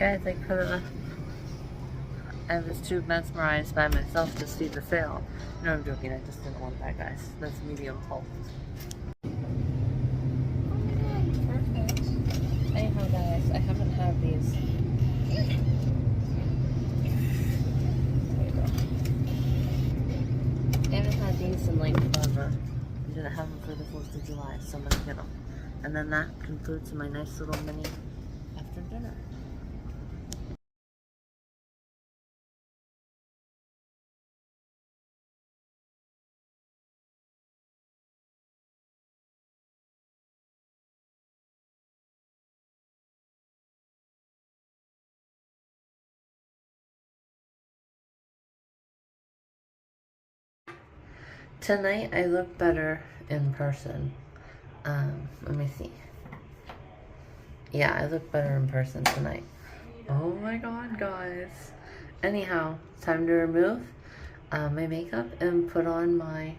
Guys, I was too mesmerized by myself to see the sale. No, I'm joking. I just didn't want that, guys. That's medium pulp. Perfect. Anyhow, guys, I haven't had these. There you go. I haven't had these in like forever. I didn't have them for the 4th of July, so I'm gonna get them. And then that concludes my nice little mini after dinner. Tonight I look better in person. Let me see. Yeah, I look better in person tonight. Oh my god, guys. Anyhow, time to remove my makeup and put on my...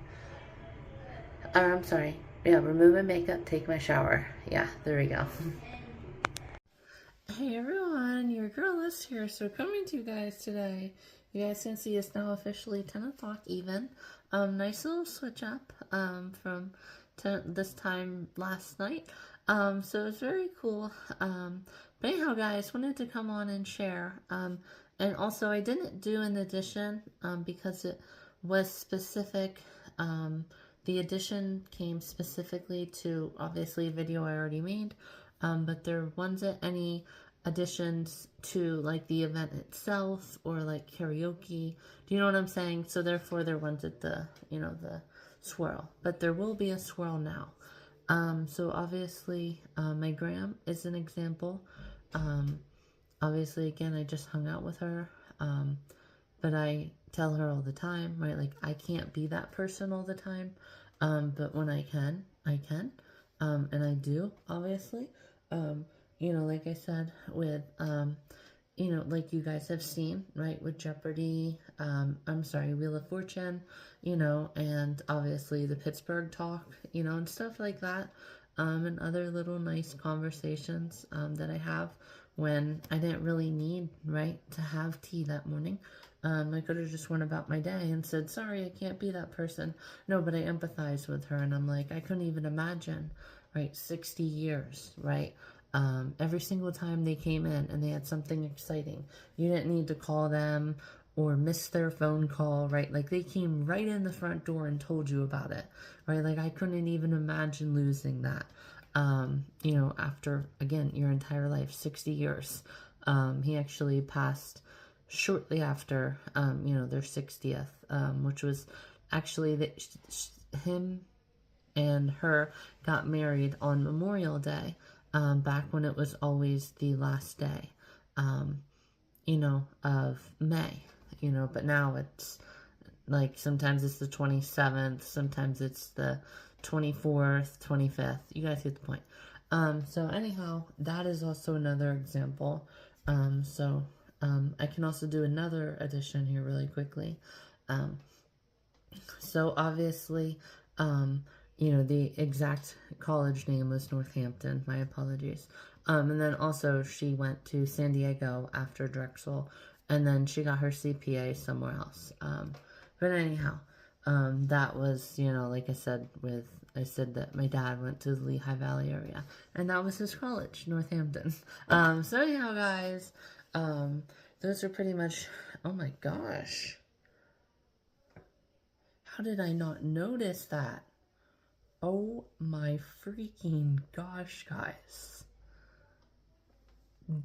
I'm sorry. Yeah, remove my makeup, take my shower. Yeah, there we go. Hey everyone, your girl is here. So coming to you guys today. You guys can see it's now officially 10 o'clock even. Nice little switch up from this time last night. So it's very cool. But anyhow, guys, wanted to come on and share. And also, I didn't do an addition because it was specific. The addition came specifically to obviously a video I already made. But there wasn't any additions to like the event itself or like karaoke. Do you know what I'm saying? So therefore there wasn't the, the swirl. But there will be a swirl now. So obviously my gram is an example. Obviously again I just hung out with her. But I tell her all the time, right? Like I can't be that person all the time. But when I can, I can. And I do, obviously. Like I said, with, like you guys have seen, right, with Jeopardy, Wheel of Fortune, and obviously the Pittsburgh talk, and stuff like that, and other little nice conversations, that I have when I didn't really need, right, to have tea that morning. I could have just went about my day and said, sorry, I can't be that person. No, but I empathize with her, and I'm like, I couldn't even imagine, right, 60 years, right? Every single time they came in and they had something exciting, you didn't need to call them or miss their phone call, right? Like they came right in the front door and told you about it, right? Like I couldn't even imagine losing that. After, again, your entire life, 60 years. He actually passed shortly after, their 60th, which was actually him and her got married on Memorial Day, back when it was always the last day, of May, but now it's like sometimes it's the 27th, sometimes it's the 24th, 25th. You guys get the point. So anyhow, that is also another example. I can also do another addition here really quickly. So obviously, the exact college name was Northampton. My apologies. And then also she went to San Diego after Drexel, and then she got her CPA somewhere else. But anyhow, that was, like I said, I said that my dad went to the Lehigh Valley area, and that was his college, Northampton. So anyhow, guys, those are pretty much, oh my gosh. How did I not notice that? Oh my freaking gosh, guys.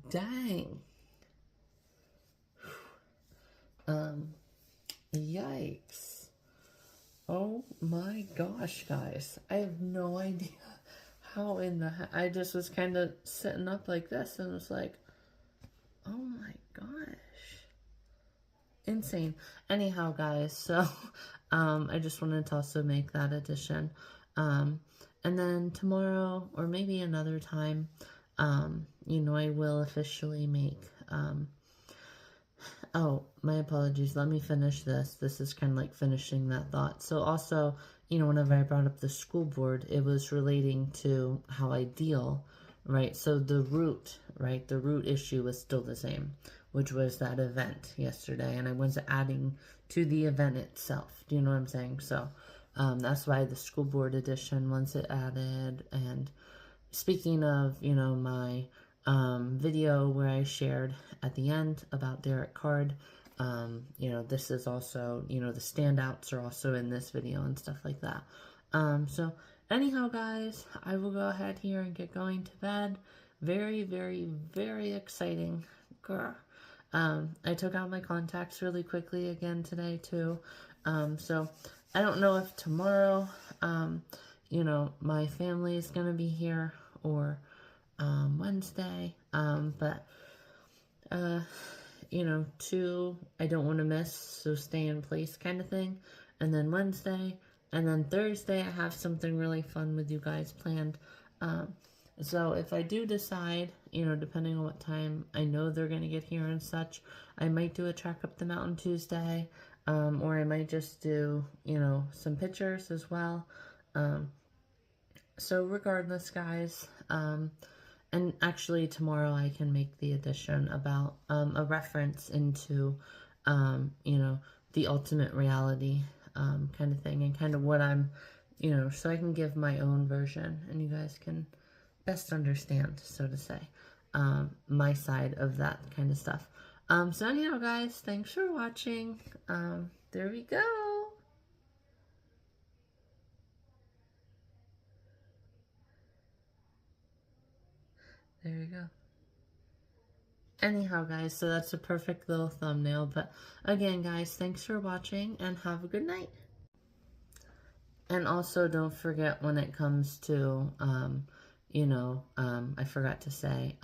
Dang. Yikes. Oh my gosh, guys. I have no idea how in the heck. I just was kind of sitting up like this and was like, oh my gosh. Insane. Anyhow, guys, so I just wanted to also make that addition. And then tomorrow, or maybe another time, I will officially make, oh, my apologies. Let me finish this. This is kind of like finishing that thought. So also, whenever I brought up the school board, it was relating to how I deal, right? So the root, right, the root issue was still the same, which was that event yesterday, and I was adding to the event itself. Do you know what I'm saying? So that's why the school board edition, once it added. And speaking of, you know, my video where I shared at the end about Derek Card, you know, this is also, you know, the standouts are also in this video and stuff like that. So anyhow, guys, I will go ahead here and get going to bed. Very, very, very exciting. Grr. I took out my contacts really quickly again today too. So I don't know if tomorrow, you know, my family is going to be here or Wednesday. But you know, 2 I don't want to miss, so stay in place kind of thing. And then Wednesday, and then Thursday I have something really fun with you guys planned. So if I do decide, you know, depending on what time I know they're going to get here and such, I might do a Track Up the Mountain Tuesday, or I might just do, you know, some pictures as well. So regardless, guys, and actually tomorrow I can make the addition about a reference into, you know, the ultimate reality kind of thing, and kind of what I'm, you know, so I can give my own version and you guys can best understand, so to say, my side of that kind of stuff. So anyhow, guys, thanks for watching. There we go. There you go. Anyhow, guys, so that's a perfect little thumbnail. But again, guys, thanks for watching and have a good night. And also, don't forget when it comes to, you know, I forgot to say,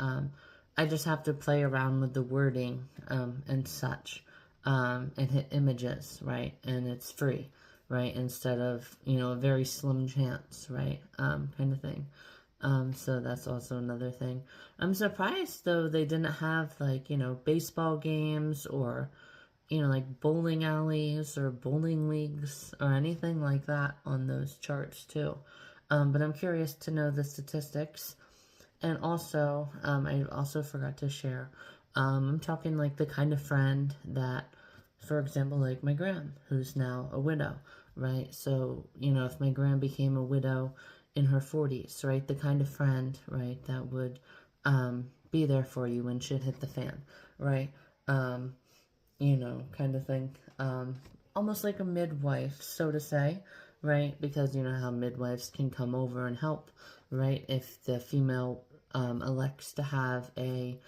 I just have to play around with the wording and such, and hit images, right? And it's free, right? Instead of, you know, a very slim chance, right? Kind of thing. So that's also another thing. I'm surprised, though, they didn't have, like, you know, baseball games or, you know, like bowling alleys or bowling leagues or anything like that on those charts, too. But I'm curious to know the statistics. And also, I also forgot to share, I'm talking like the kind of friend that, for example, like my gram, who's now a widow, right? So, you know, if my gram became a widow in her 40s, right? The kind of friend, right, that would be there for you when shit hit the fan, right? You know, kind of thing. Almost like a midwife, so to say, right? Because you know how midwives can come over and help, right? If the female elects to have a,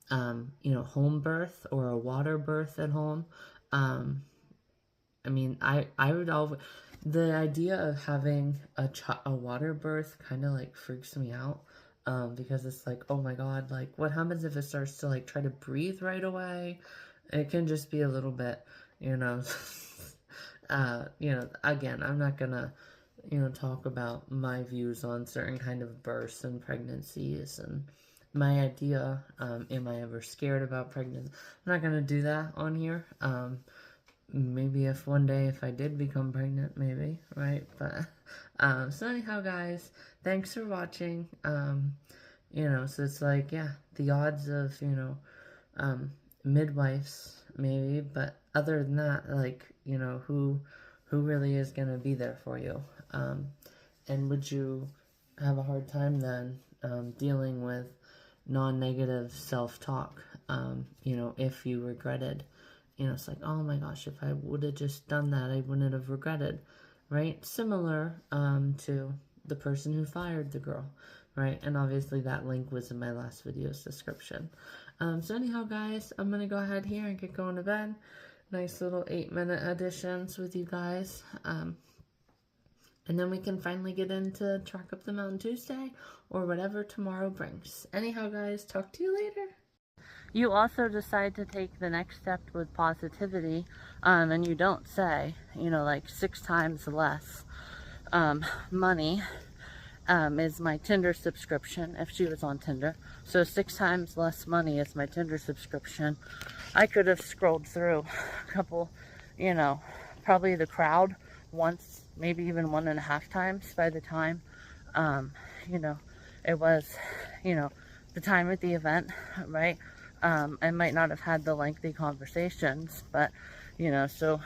you know, home birth or a water birth at home. I mean, I would always, the idea of having a water birth kind of like freaks me out. Because it's like, oh my god, like what happens if it starts to like try to breathe right away? It can just be a little bit, you know, you know, again, I'm not gonna, you know, talk about my views on certain kind of births and pregnancies and my idea, am I ever scared about pregnancy? I'm not gonna do that on here. Maybe if one day if I did become pregnant, maybe, right? But, so anyhow, guys, thanks for watching. You know, so it's like, yeah, the odds of, you know, midwives, maybe, but other than that, like, you know, who really is going to be there for you? And would you have a hard time then, dealing with non-negative self-talk, you know, if you regretted, you know, it's like, oh my gosh, if I would have just done that, I wouldn't have regretted, right? Similar, to the person who fired the girl, right? And obviously that link was in my last video's description. So anyhow, guys, I'm going to go ahead here and get going to bed. Nice little 8-minute additions with you guys. And then we can finally get into Track Up the Mountain Tuesday or whatever tomorrow brings. Anyhow, guys, talk to you later. You also decide to take the next step with positivity, and you don't say, you know, like 6 times less money is my Tinder subscription if she was on Tinder. So 6 times less money is my Tinder subscription. I could have scrolled through a couple, you know, probably the crowd once, maybe even 1.5 times by the time, you know, it was, you know, the time at the event, right? I might not have had the lengthy conversations, but, you know, so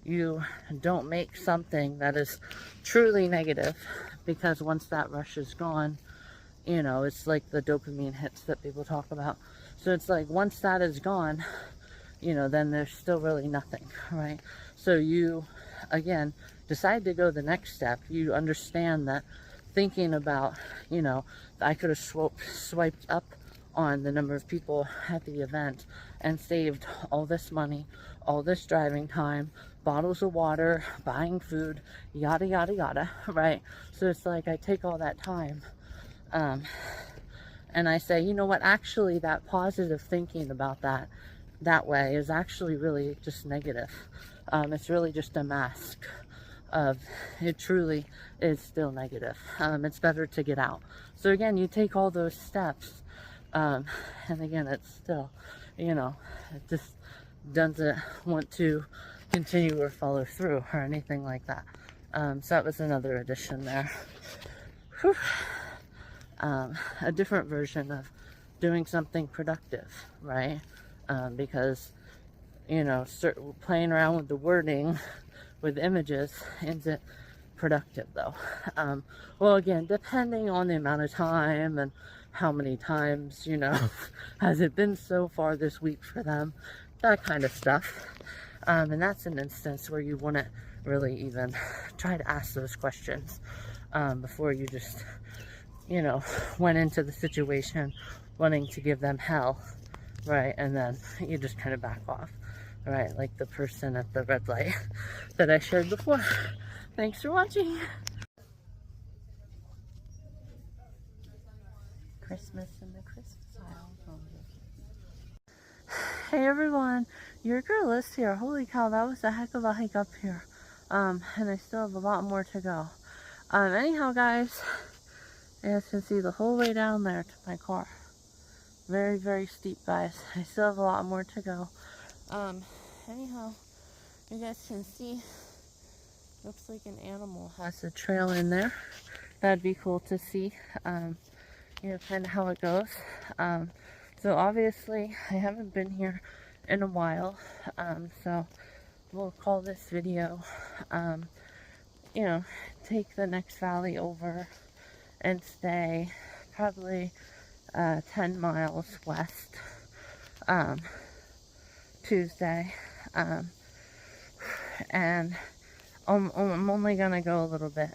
you don't make something that is truly negative, because once that rush is gone, you know, it's like the dopamine hits that people talk about. So it's like once that is gone, you know, then there's still really nothing, right? So you, again, decide to go the next step. You understand that thinking about, you know, I could have swiped up on the number of people at the event and saved all this money, all this driving time, bottles of water, buying food, yada, yada, yada, right? So it's like I take all that time and I say, you know what, actually that positive thinking about that way is actually really just negative. It's really just a mask of it truly is still negative. It's better to get out. So again, you take all those steps, and again, it's still, you know, it just doesn't want to continue or follow through or anything like that. So that was another addition there. Whew. A different version of doing something productive, right? Because, you know, playing around with the wording with images isn't productive though. Well, again, depending on the amount of time and how many times, you know, has it been so far this week for them, that kind of stuff. And that's an instance where you wouldn't really even try to ask those questions before you just, you know, went into the situation wanting to give them hell, right? And then you just kind of back off, right? Like the person at the red light that I shared before. Thanks for watching. Christmas in the Christmas aisle. Hey everyone, your girl is here. Holy cow, that was a heck of a hike up here. And I still have a lot more to go. Anyhow guys, you guys can see the whole way down there to my car. Very, very steep, guys. I still have a lot more to go. Anyhow, you guys can see, looks like an animal has a trail in there. That'd be cool to see, you know, kind of how it goes. So obviously, I haven't been here in a while, so we'll call this video, you know, take the next valley over and stay probably 10 miles west Tuesday, and I'm only gonna go a little bit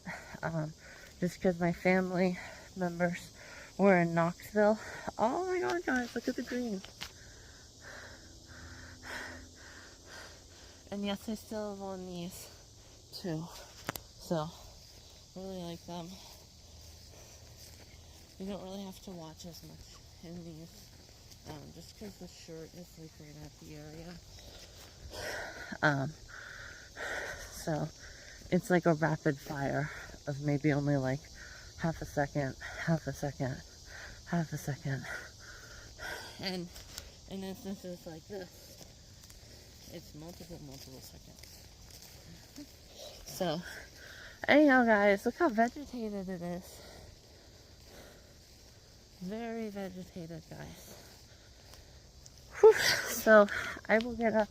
just because my family members were in Knoxville. Oh my god guys, look at the green. And yes, I still have on these too, so I really like them. You don't really have to watch as much in these, just because the shirt is like right at the area. So it's like a rapid fire of maybe only like half a second, half a second, half a second. And in instances like this, it's multiple seconds. So anyhow guys, look how vegetated it is. Very vegetated, guys. Whew. So I will get up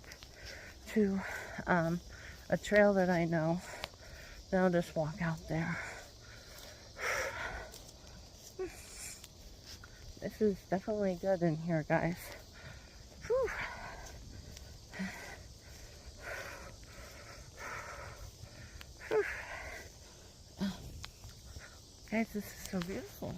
to a trail that I know. Then I'll just walk out there. This is definitely good in here, guys. Whew. Whew. Guys, this is so beautiful.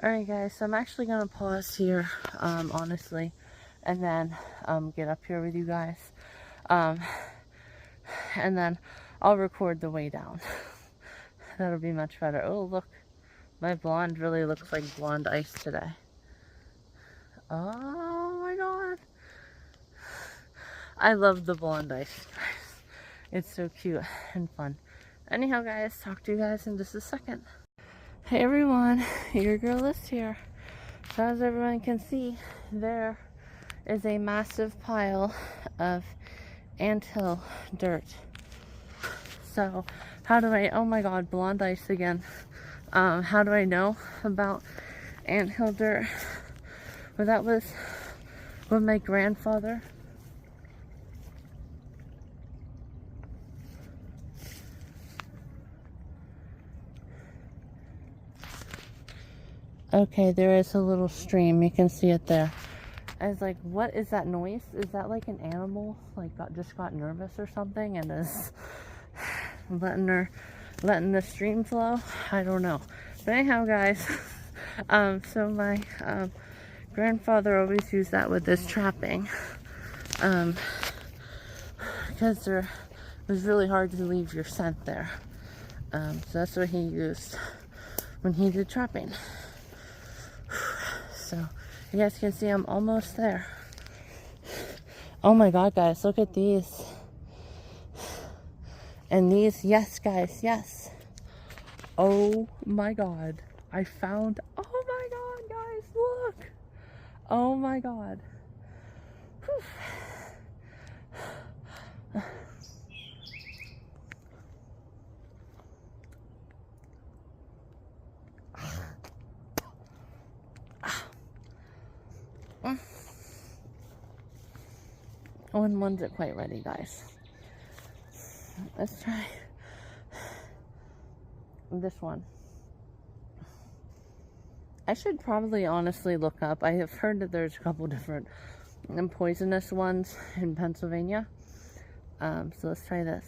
Alright guys, so I'm actually going to pause here, honestly, and then get up here with you guys, and then I'll record the way down. That'll be much better. Oh look, my blonde really looks like blonde ice today. Oh my god, I love the blonde ice, guys. It's so cute and fun. Anyhow, guys, talk to you guys in just a second. Hey everyone, your girl is here. So as everyone can see, there is a massive pile of anthill dirt. So how do I, oh my god, blonde ice again. How do I know about anthill dirt? Well, that was with my grandfather. Okay, there is a little stream. You can see it there. I was like, what is that noise? Is that like an animal like just got nervous or something and is letting the stream flow? I don't know. But anyhow, guys, so my grandfather always used that with this trapping, because it was really hard to leave your scent there. So that's what he used when he did trapping. So you guys can see I'm almost there. Oh my god, guys, look at these. And these, yes, guys, yes. Oh my god, I found, oh my god, guys, look. Oh my god. Whew. One isn't quite ready, guys. Let's try this one. I should probably honestly look up. I have heard that there's a couple different poisonous ones in Pennsylvania. So let's try this.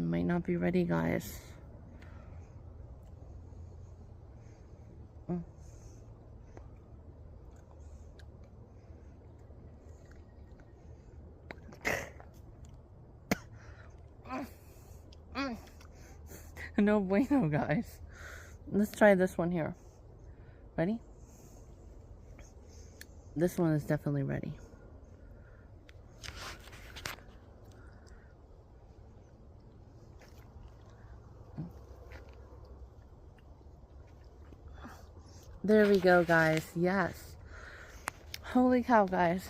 Might not be ready, guys. No bueno, guys. Let's try this one here. Ready? This one is definitely ready. There we go, guys. Yes. Holy cow, guys.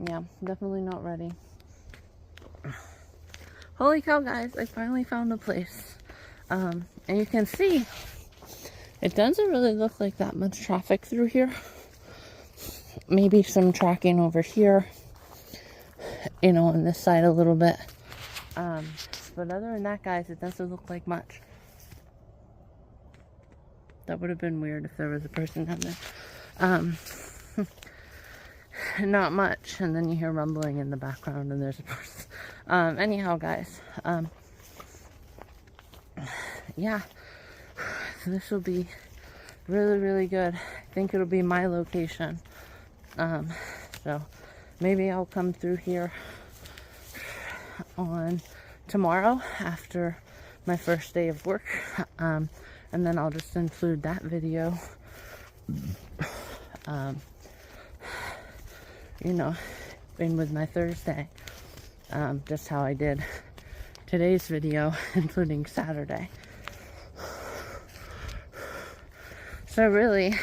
Yeah, definitely not ready. Holy cow, guys. I finally found a place. And you can see it doesn't really look like that much traffic through here. Maybe some tracking over here, you know, on this side a little bit. But other than that, guys, it doesn't look like much. That would have been weird if there was a person down there. Not much. And then you hear rumbling in the background and there's a person. Anyhow, guys, yeah, this will be really, really good. I think it'll be my location. So maybe I'll come through here on tomorrow after my first day of work. And then I'll just include that video, you know, in with my Thursday. Just how I did today's video, including Saturday. So really,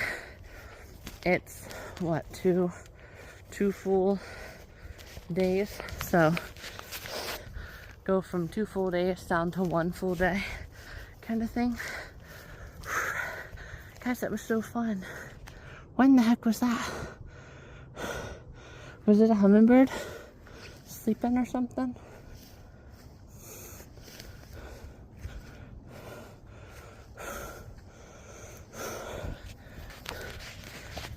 it's what, two full days. So go from 2 full days down to 1 full day kind of thing. Guys, that was so fun. When the heck was that? Was it a hummingbird sleeping or something?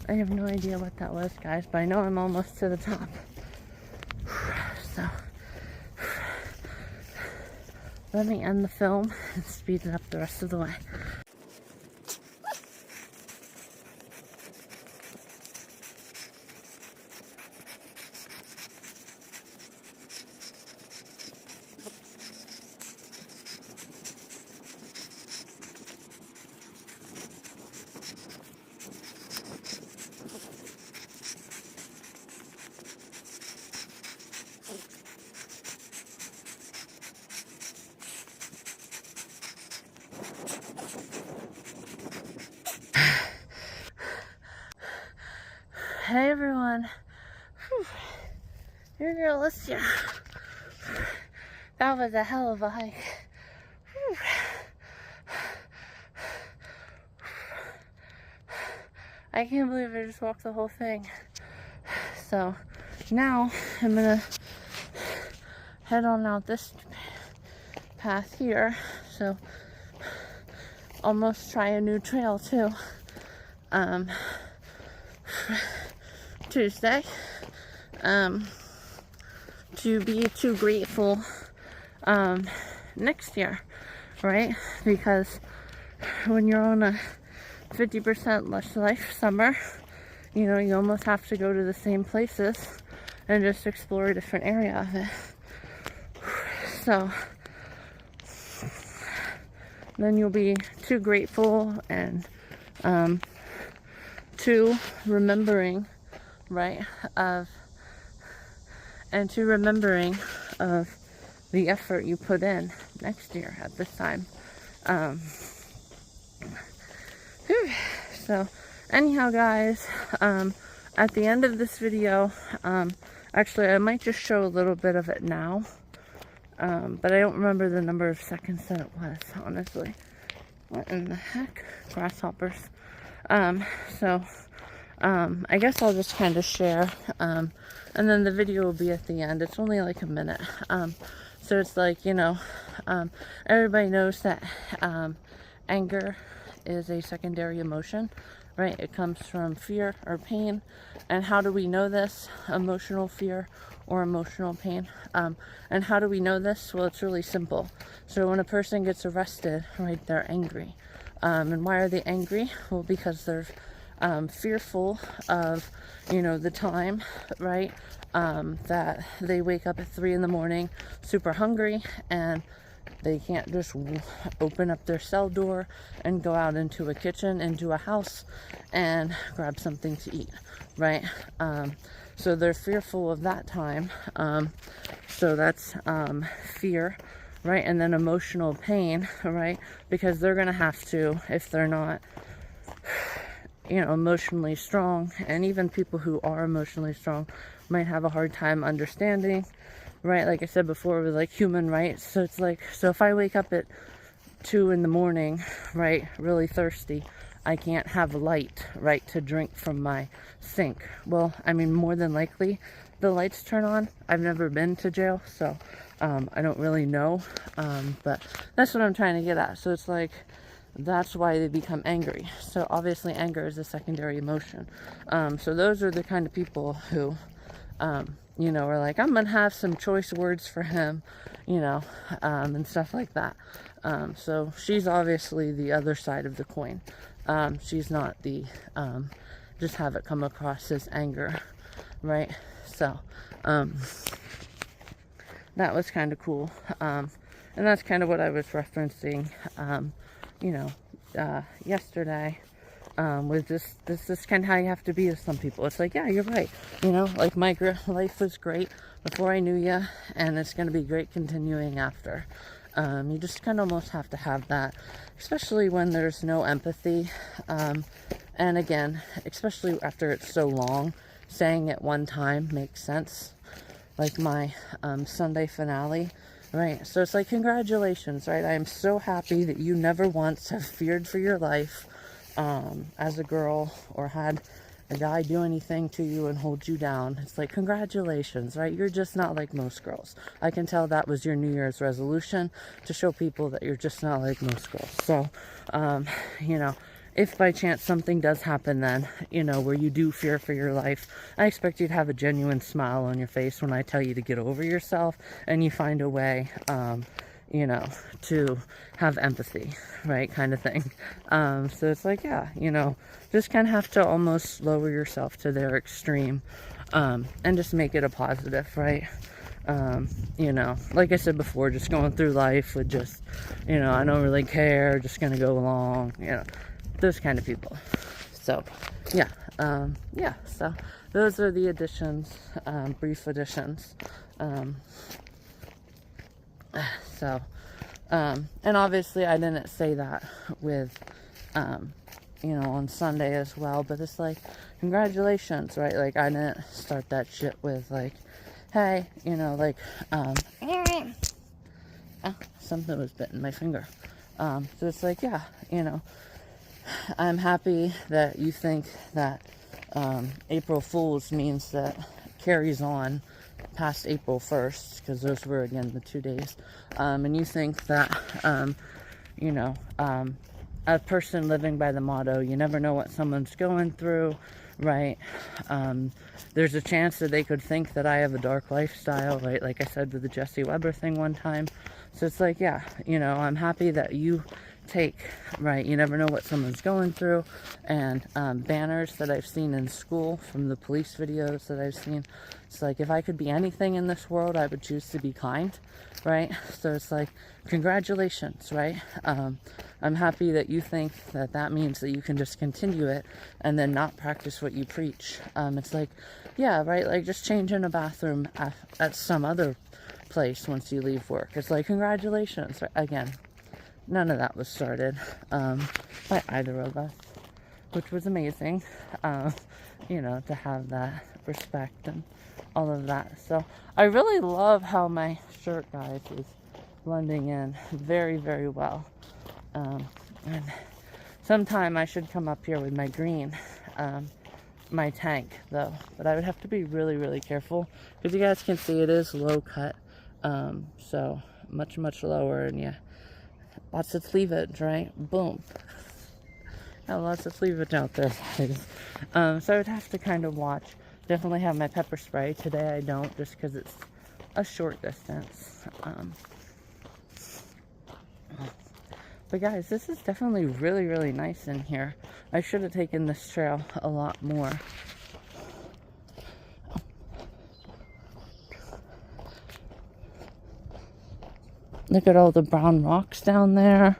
I have no idea what that was, guys, but I know I'm almost to the top. So let me end the film and speed it up the rest of the way. Hey everyone. Whew. Your girl Alicia. That was a hell of a hike. Whew. I can't believe I just walked the whole thing. So now I'm gonna head on out this path here. So almost try a new trail too. Tuesday. To be too grateful next year, right? Because when you're on a 50% lush life summer, you know, you almost have to go to the same places and just explore a different area of it. So then you'll be too grateful and too remembering, right, of the effort you put in next year at this time. So anyhow, guys, at the end of this video, actually I might just show a little bit of it now, but I don't remember the number of seconds that it was, honestly. What in the heck? Grasshoppers. I guess I'll just kind of share, and then the video will be at the end. It's only like a minute. So it's like, you know, everybody knows that anger is a secondary emotion, right? It comes from fear or pain. And how do we know this? Emotional fear or emotional pain. And how do we know this? Well, it's really simple. So when a person gets arrested, right, they're angry. And why are they angry? Well, because they're fearful of, you know, the time, right, that they wake up at 3 in the morning super hungry and they can't just open up their cell door and go out into a kitchen, into a house and grab something to eat, right? So they're fearful of that time. So that's fear, right? And then emotional pain, right? Because they're gonna have to, if they're not, you know, emotionally strong, and even people who are emotionally strong might have a hard time understanding, right? Like I said before, with like human rights. So it's like, so if I wake up at 2 in the morning, right, really thirsty, I can't have light, right, to drink from my sink. Well, I mean, more than likely the lights turn on. I've never been to jail, so I don't really know, but that's what I'm trying to get at. So it's like, that's why they become angry. So obviously anger is a secondary emotion. So those are the kind of people who, you know, are like, I'm gonna have some choice words for him, you know, and stuff like that. So she's obviously the other side of the coin. She's not the, just have it come across as anger, right? So, that was kind of cool. And that's kind of what I was referencing, you know, yesterday, with this is kind of how you have to be with some people. It's like, yeah, you're right. You know, like my life was great before I knew you, and it's going to be great continuing after. You just kind of almost have to have that, especially when there's no empathy. And again, especially after it's so long, saying it one time makes sense. Like my Sunday finale. Right, so it's like, congratulations, right? I am so happy that you never once have feared for your life as a girl, or had a guy do anything to you and hold you down. It's like, congratulations, right? You're just not like most girls. I can tell that was your New Year's resolution, to show people that you're just not like most girls. So, you know, if by chance something does happen then, you know, where you do fear for your life, I expect you to have a genuine smile on your face when I tell you to get over yourself, and you find a way, you know, to have empathy, right, kind of thing. So it's like, yeah, you know, just kind of have to almost lower yourself to their extreme, and just make it a positive, right? You know, like I said before, just going through life with just, you know, I don't really care, just gonna go along, you know, those kind of people. So yeah, yeah, so those are the additions, brief additions. So and obviously I didn't say that with you know, on Sunday as well. But it's like, congratulations, right? Like, I didn't start that shit with like, hey, you know, like, something was bitten my finger. So it's like, yeah, you know, I'm happy that you think that April Fool's means that carries on past April 1st, because those were, again, the 2 days. And you think that, you know, a person living by the motto, you never know what someone's going through, right? There's a chance that they could think that I have a dark lifestyle, right? Like I said with the Jesse Weber thing one time. So it's like, yeah, you know, I'm happy that you take, right, you never know what someone's going through. And banners that I've seen in school from the police videos that I've seen, it's like, if I could be anything in this world, I would choose to be kind, right? So it's like, congratulations, right? I'm happy that you think that that means that you can just continue it and then not practice what you preach. It's like, yeah, right, like just changing a bathroom at some other place once you leave work. It's like, congratulations, right? Again, none of that was started by either of us, which was amazing, you know, to have that respect and all of that. So I really love how my shirt, guys, is blending in very, very well. And sometime I should come up here with my green, my tank, though. But I would have to be really, really careful, because you guys can see it is low cut. So much, much lower, and yeah, lots of cleavage, right? Boom. Got lots of cleavage out there, guys. So I would have to kind of watch. Definitely have my pepper spray. Today I don't, just because it's a short distance. But guys, this is definitely really, really nice in here. I should have taken this trail a lot more. Look at all the brown rocks down there.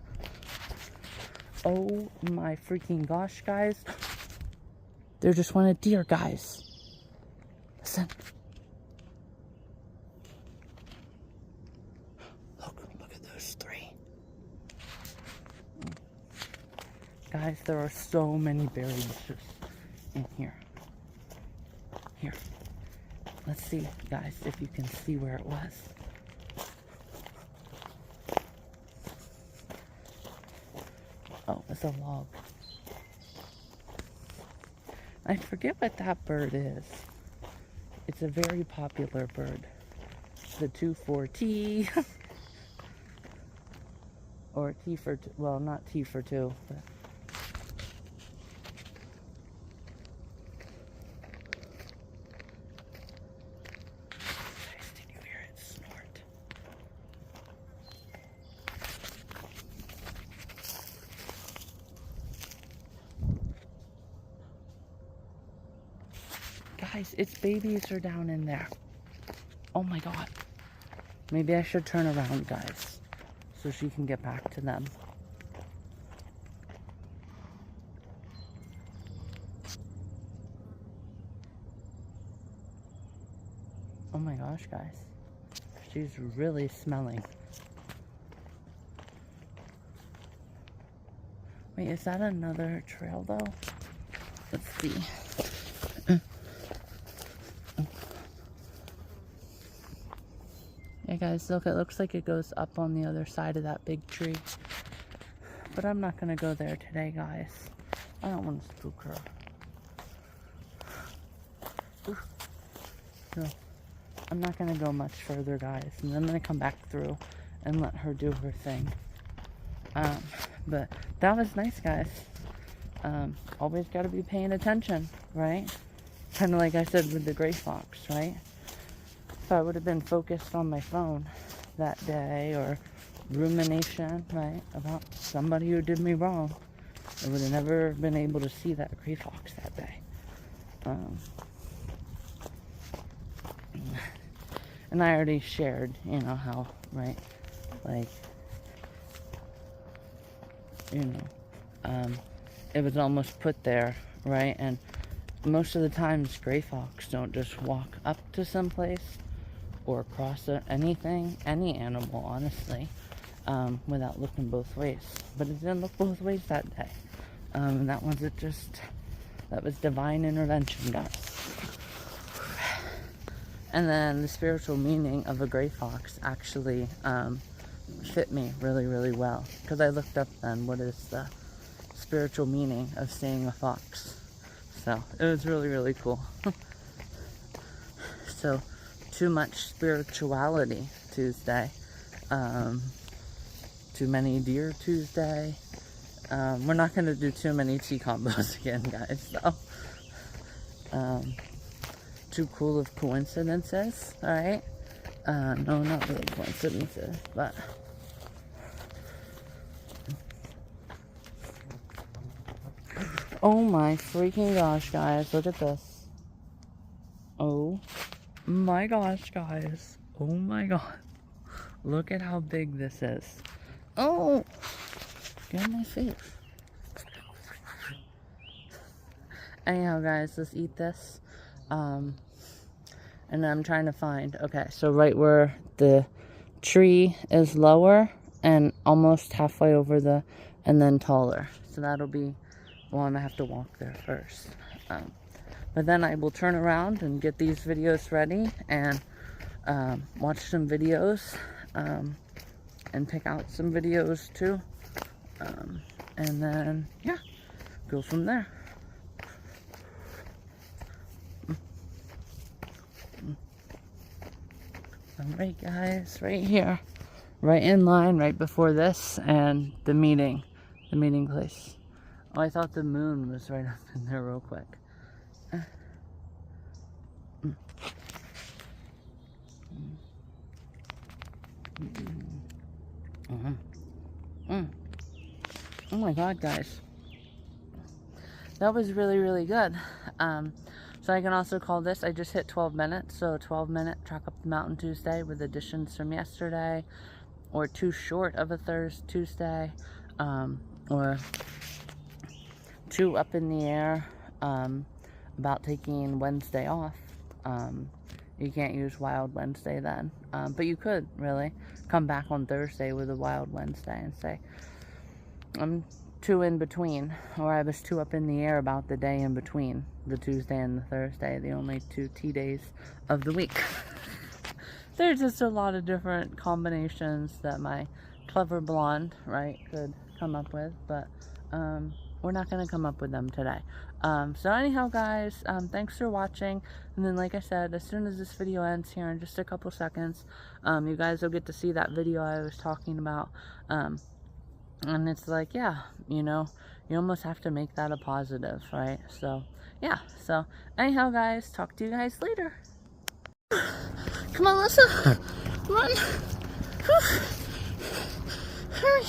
Oh my freaking gosh, guys. There just went a deer, guys. Listen. Look at those three. Guys, there are so many berry bushes in here. Here. Let's see, guys, if you can see where it was. Oh, it's a log. I forget what that bird is. It's a very popular bird. The 2,4-T. Or T for, well, not T for 2, but. Guys, did you hear it snort? Guys, its babies are down in there. Oh my god. Maybe I should turn around, guys, so she can get back to them. Oh my gosh, guys. She's really smelling. Wait, is that another trail though? Let's see. Yeah, guys, look, it looks like it goes up on the other side of that big tree. But I'm not going to go there today, guys. I don't want to spook her. So, I'm not going to go much further, guys. And I'm going to come back through and let her do her thing. But that was nice, guys. Always got to be paying attention, right? Kind of like I said with the gray fox, right? If I would have been focused on my phone that day, or rumination, right, about somebody who did me wrong, I would have never been able to see that gray fox that day. And I already shared, you know, how, right, like, you know, it was almost put there, right? And most of the times gray fox don't just walk up to someplace or cross anything, any animal, honestly, without looking both ways. But it didn't look both ways that day. That wasn't just, that was divine intervention, guys. And then the spiritual meaning of a gray fox actually fit me really, really well. Because I looked up then, what is the spiritual meaning of seeing a fox? So it was really, really cool. So, too much spirituality Tuesday. Too many deer Tuesday. We're not going to do too many tea combos again, guys, so. Too cool of coincidences, alright? No, not really coincidences, but. Oh my freaking gosh, guys, look at this. Oh my gosh, guys. Oh my god. Look at how big this is. Oh! Get in my face. Anyhow, guys, let's eat this. And I'm trying to find, okay, so right where the tree is lower and almost halfway over the, and then taller. So that'll be, well, I'm gonna have to walk there first. But then I will turn around and get these videos ready and watch some videos and pick out some videos too. And then, yeah, go from there. Alright guys, right here, right in line, right before this, and the meeting place. Oh, I thought the moon was right up in there real quick. Oh my god, guys. That was really, really good. So I can also call this, I just hit 12 minutes, so a 12-minute Trek Up the Mountain Tuesday with additions from yesterday, or too short of a Tuesday, or too up in the air about taking Wednesday off. You can't use Wild Wednesday then, but you could really come back on Thursday with a Wild Wednesday and say, I'm too in between, or I was too up in the air about the day in between the Tuesday and the Thursday, the only 2 tea days of the week. There's just a lot of different combinations that my clever blonde, right, could come up with, but we're not going to come up with them today. So anyhow, guys, thanks for watching, and then like I said, as soon as this video ends here in just a couple seconds, you guys will get to see that video I was talking about. And it's like, yeah, you know, you almost have to make that a positive, right? So, yeah. So, anyhow, guys, talk to you guys later. Come on, Lisa. Run. Hurry.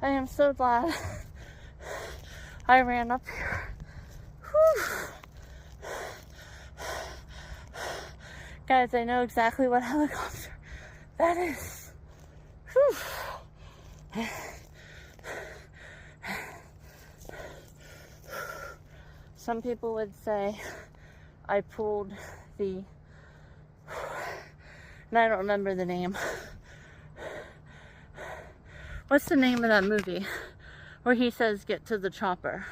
I am so glad I ran up here. Whew. Guys, I know exactly what helicopter that is. Whew. Some people would say I pulled the, and I don't remember the name. What's the name of that movie where he says, get to the chopper?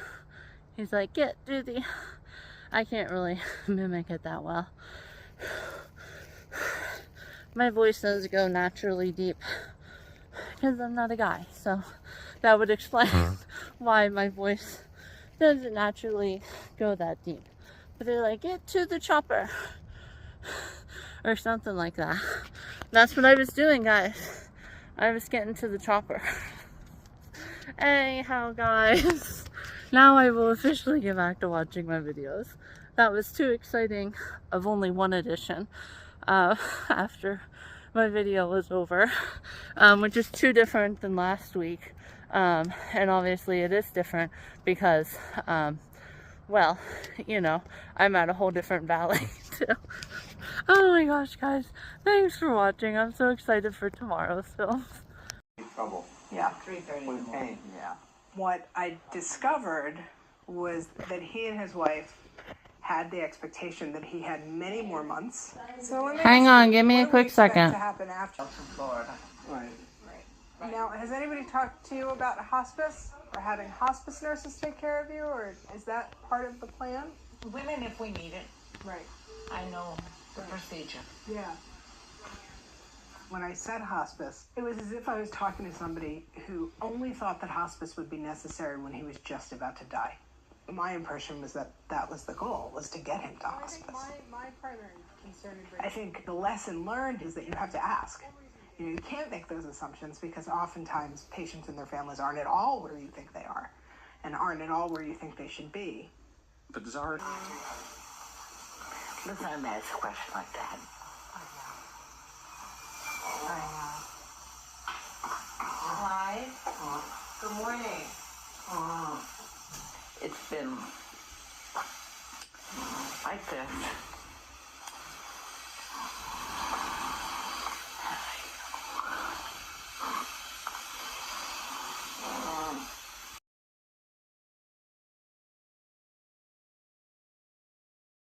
He's like, do the... I can't really mimic it that well. My voice does go naturally deep because I'm not a guy. So that would explain why my voice doesn't naturally go that deep. But they're like, get to the chopper. Or something like that. That's what I was doing, guys. I was getting to the chopper. Anyhow, guys, now I will officially get back to watching my videos. that was too exciting of only one edition after my video was over, which is too different than last week. And obviously it is different because, well, you know, I'm at a whole different valley too. Oh my gosh, guys, thanks for watching. I'm so excited for tomorrow's film. Trouble. Yeah. 3:30 in the morning. Yeah. What I discovered was that he and his wife had the expectation that he had many more months. So let me Hang ask on, you, give me what a do quick we expect second. to happen after? From Florida. Right. Right. Now, has anybody talked to you about hospice or having hospice nurses take care of you, or is that part of the plan? Women, if we need it. Right. I know the procedure. Yeah. When I said hospice, it was as if I was talking to somebody who only thought that hospice would be necessary when he was just about to die. My impression was that that was the goal, was to get him to hospice. My primary concern is I think the lesson learned is that you have to ask. You know, you can't make those assumptions because oftentimes patients and their families aren't at all where you think they are and aren't at all where you think they should be. But there's already... Let's not ask a question like that. Hi. Good morning. It's been like this